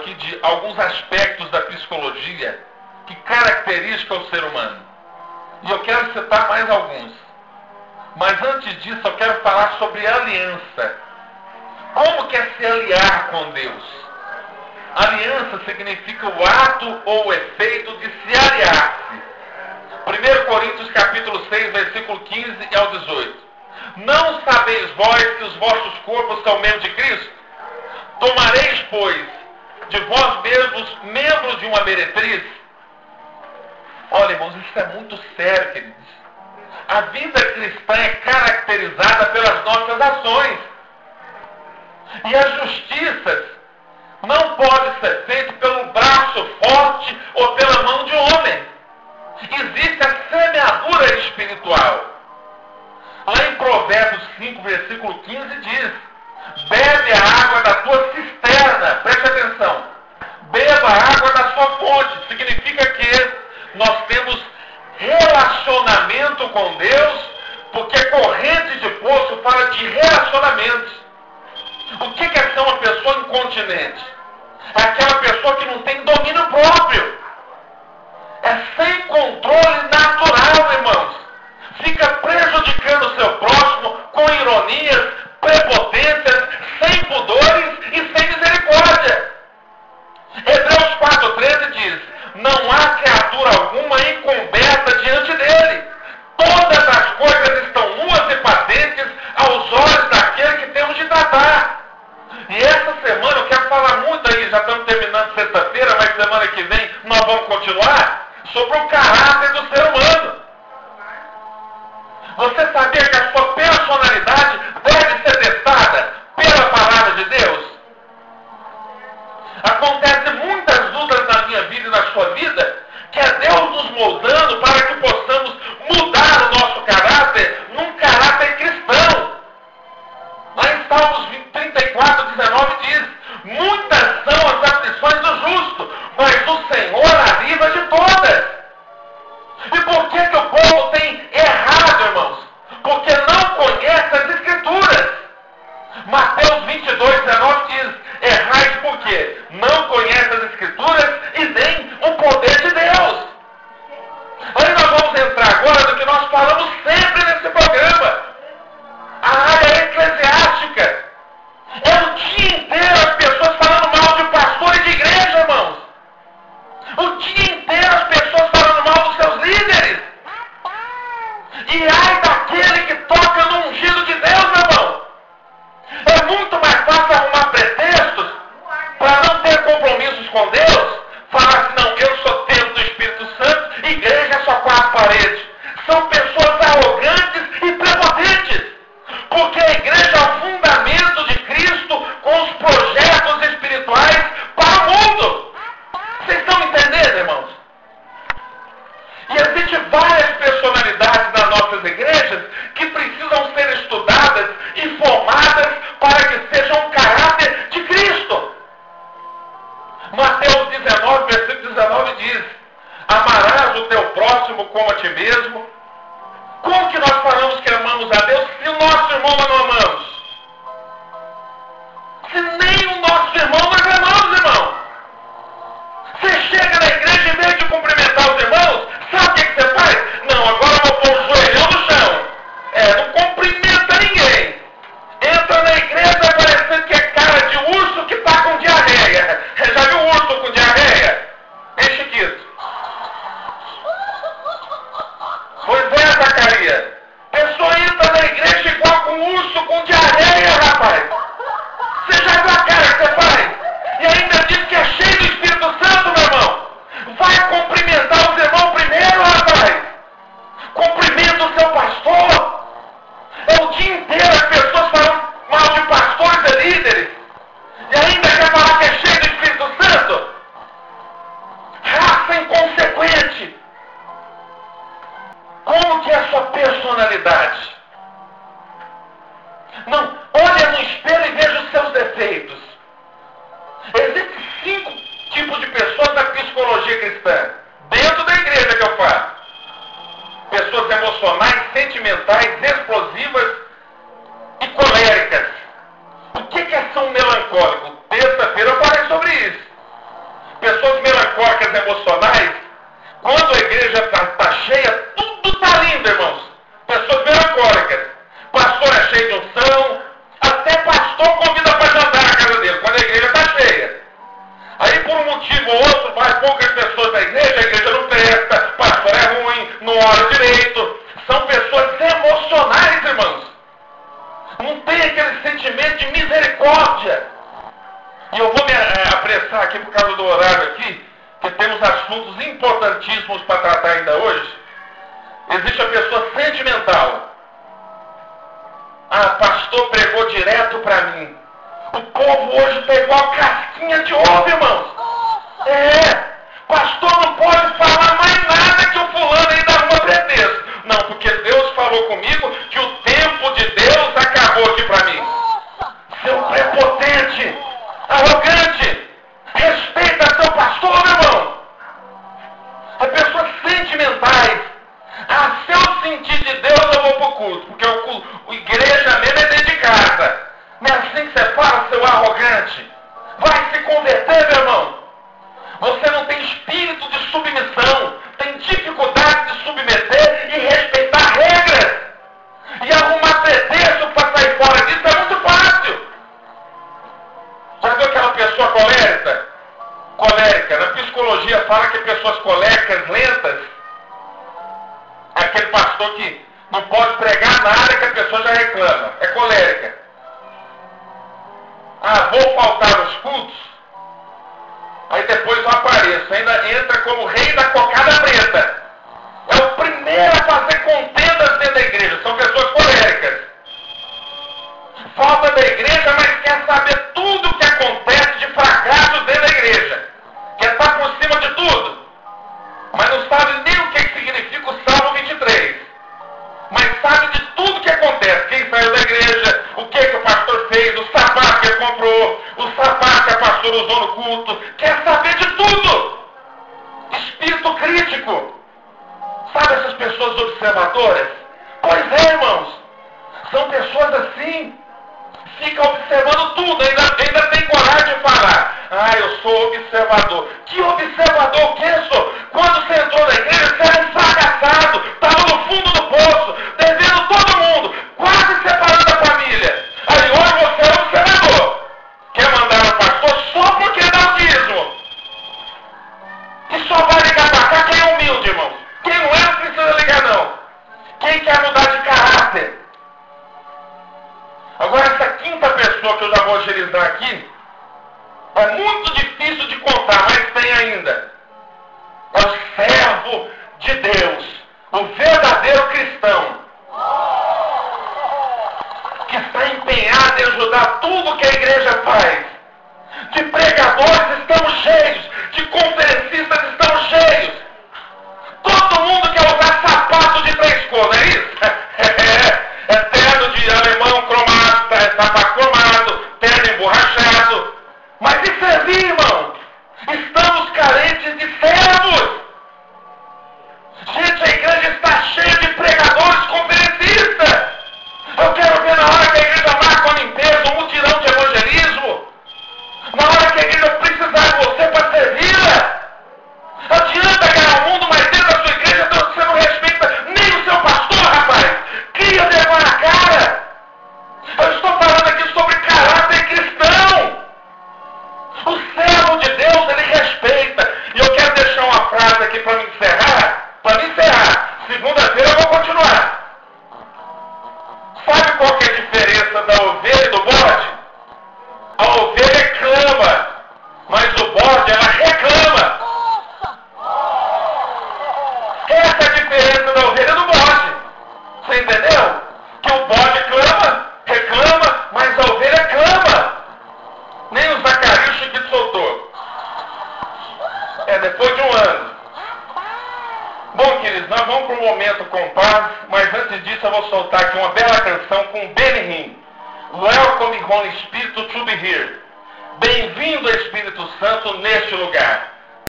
aqui de alguns aspectos da psicologia que caracterizam o ser humano. E eu quero citar mais alguns. Mas antes disso, eu quero falar sobre aliança. Como que é se aliar com Deus? Aliança significa o ato ou o efeito de se aliar-se. 1 Coríntios capítulo 6, versículo 15 ao 18. Não sabeis vós que os vossos corpos são membros de Cristo? Tomareis, pois, de vós mesmos membros de uma meretriz? Olha, irmãos, isso é muito sério, queridos. A vida cristã é caracterizada pelas nossas ações. E as justiças não podem ser feitas pelo braço forte ou pela mão de homem. Existe a semeadura espiritual. Lá em Provérbios 5, versículo 15 diz: bebe a água da tua cisterna. Preste atenção. Beba a água da sua fonte. Significa que nós temos relacionamento com Deus, porque corrente de poço fala de relacionamentos. O que é ser uma pessoa incontinente? É aquela pessoa que não tem domínio próprio. É sem controle natural, irmãos. Fica prejudicando o seu próximo com ironias, prepotências, sem pudores e sem misericórdia. Hebreus 4,13 diz: não há criatura alguma encoberta diante dele. Todas as coisas estão nuas e patentes aos olhos daquele que temos de tratar. E essa semana eu quero falar muito aí, já estamos terminando sexta-feira, mas semana que vem nós vamos continuar, sobre o caráter do ser humano. Você sabia que a sua personalidade deve ser testada pela palavra de Deus? Acontecem muitas lutas na minha vida e na sua vida, que é Deus nos moldando para que possamos mudar o nosso caráter num caráter cristão. Lá em Salmos 34:19 diz: muitas são as aflições do justo, mas o Senhor a livra de todas. E por que o povo tem errado, irmãos? Porque não conhece as Escrituras. Mateus 22:19 diz: errais por quê? Não conhece as Escrituras e nem o poder de Deus. Aí nós vamos entrar agora no que nós falamos sempre nesse programa: a área eclesiástica. É o dia inteiro as pessoas falando mal de pastor e de igreja, irmãos. O dia inteiro as pessoas falando mal dos seus líderes. E ai daquele que toca no ungido de Deus, meu irmão. É muito mais fácil arrumar pretextos para não ter compromissos com Deus. Falar assim: não, eu sou templo do Espírito Santo, igreja é só quatro paredes. São pessoas arrogantes e prepotentes. Porque a igreja é o fundamento de Cristo com os projetos espirituais para o mundo. Vocês estão entendendo, irmãos? E existem várias personalidades nas nossas igrejas que precisam ser estudadas e formadas para que sejam um caráter de Cristo. Mateus 19, versículo 19 diz: amarás o teu próximo como a ti mesmo. Como que nós falamos que amamos a Deus se o nosso irmão nós não amamos? Se nem o nosso irmão nós amamos, irmão. Você chega na igreja, em vez de cumprimentar os irmãos, sabe o que você faz? Não, agora eu vou pôr o joelhão no chão. Não cumprimenta ninguém. Entra na igreja parecendo que é cara de urso que está com diarreia. Já viu um urso com diarreia? Hein, Chiquito? Pois é, Zacarias. A pessoa entra na igreja igual com um urso com diarreia, rapaz. Você já viu a cara que você faz? E ainda diz que é cheio do Espírito Santo, meu irmão. Vai cumprimentar os irmãos primeiro, rapaz. Cumprimenta o seu pastor. É o dia inteiro as pessoas falam mal de pastores e líderes. E ainda quer falar que é cheio do Espírito Santo? Raça inconsequente. Como que é a sua personalidade? Não, olha no espelho e veja os seus defeitos. Existem 5 tipos de pessoas na psicologia cristã. Dentro da igreja que eu faço. Pessoas emocionais, sentimentais, explosivas e coléricas. O que é ser um melancólico? Terça-feira eu falei sobre isso. pessoas melancólicas emocionais, quando a igreja está cheia, tudo está lindo, irmãos. Pessoas melancólicas. Pastor é cheio de unção, até pastor convida para jantar na casa dele, quando a igreja está cheia. Aí por um motivo ou outro, vai poucas pessoas na igreja, a igreja não presta, pastor é ruim, não ora direito. São pessoas emocionais, irmãos. Não tem aquele sentimento de misericórdia. E eu vou me apressar aqui por causa do horário aqui, que temos assuntos importantíssimos para tratar ainda hoje. Existe a pessoa sentimental. Ah, pastor pregou direto para mim. O povo hoje está igual casquinha de ovo, irmãos. Pastor não pode falar mais nada que o fulano ainda arruma pretexto. Não, porque Deus falou comigo que o tempo de Deus acabou aqui para mim. Seu prepotente, arrogante, respeita seu pastor, meu irmão. As pessoas sentimentais. Ah, se eu sentir de Deus, eu vou para o culto, porque a igreja mesmo é dentro de casa. Não é assim que você fala, seu arrogante? Vai se converter, meu irmão. Você não tem espírito de submissão, tem dificuldade de submeter e respeitar regras. E arrumar pretexto para sair fora disso é muito fácil. Já viu aquela pessoa colérica? Colérica. Na psicologia fala que pessoas coléricas, lentas, é aquele pastor que não pode pregar nada que a pessoa já reclama. É colérica. Ah, vou faltar nos cultos, aí depois eu apareço, ainda entra como rei da cocada preta. É o primeiro a fazer contendas dentro da igreja, são pessoas coléricas. Falta da igreja, mas quer saber tudo o que acontece de fracasso dentro da igreja. Quer estar por cima de tudo, mas não sabe nem o que significa o Salmo 23. Mas sabe de tudo que acontece, quem saiu da igreja, o que o pastor fez, o sapato que ele comprou, o sapato que a pastora usou no culto, quer saber de tudo. Espírito crítico. Sabe essas pessoas observadoras? Pois é, irmãos, são pessoas assim, ficam observando tudo, ainda tem coragem de falar. Ah, eu sou observador. Que observador o que sou? Quando você entrou na igreja, você era um fracassado, estava no fundo do poço, devendo todo mundo, quase separando da família. Aí hoje você é observador. Quer mandar o pastor só porque dá o dízimo. E só vai ligar para cá quem é humilde, irmãos. Quem não é, não precisa ligar, não. Quem quer mudar de caráter? Agora, essa quinta pessoa que eu já vou agilizar aqui, é muito difícil de contar, mas tem ainda. É o servo de Deus, o verdadeiro cristão, que está empenhado em ajudar tudo que a igreja faz. De pregadores estamos cheios, de conferencistas estamos cheios. Todo mundo quer usar sapato de 3 cores, não é isso? É terno de alemão cromado, sapato cromado, terno emborrachado. Mas e servir, irmão? Estamos carentes de servos. Gente, a igreja está cheia de pregadores conferencistas. Eu quero ver na hora que a igreja marca a limpeza, um mutirão de evangelismo. Na hora que a igreja precisar de você para servi-la. Adianta ganhar o mundo, mas dentro da sua igreja você não respeita nem o seu pastor, rapaz. Cria vergonha na cara. Eu estou falando aqui sobre caráter cristão. O servo de Deus, ele respeita. E eu quero deixar uma frase aqui para me encerrar. Segunda-feira eu vou continuar. Sabe qual que é a diferença da ovelha e do bode? A ovelha clama, mas o bode, ela reclama. Essa é a diferença da ovelha e do bode. Você entendeu? Que o bode clama, reclama, mas a ovelha clama. Nem o Zacarias Chiquito soltou. Depois de um ano. Bom, queridos, nós vamos para um momento com paz, mas antes disso eu vou soltar aqui uma bela canção com Benny Hinn. Welcome, Holy Spirit, to be here. Bem-vindo, Espírito Santo, neste lugar.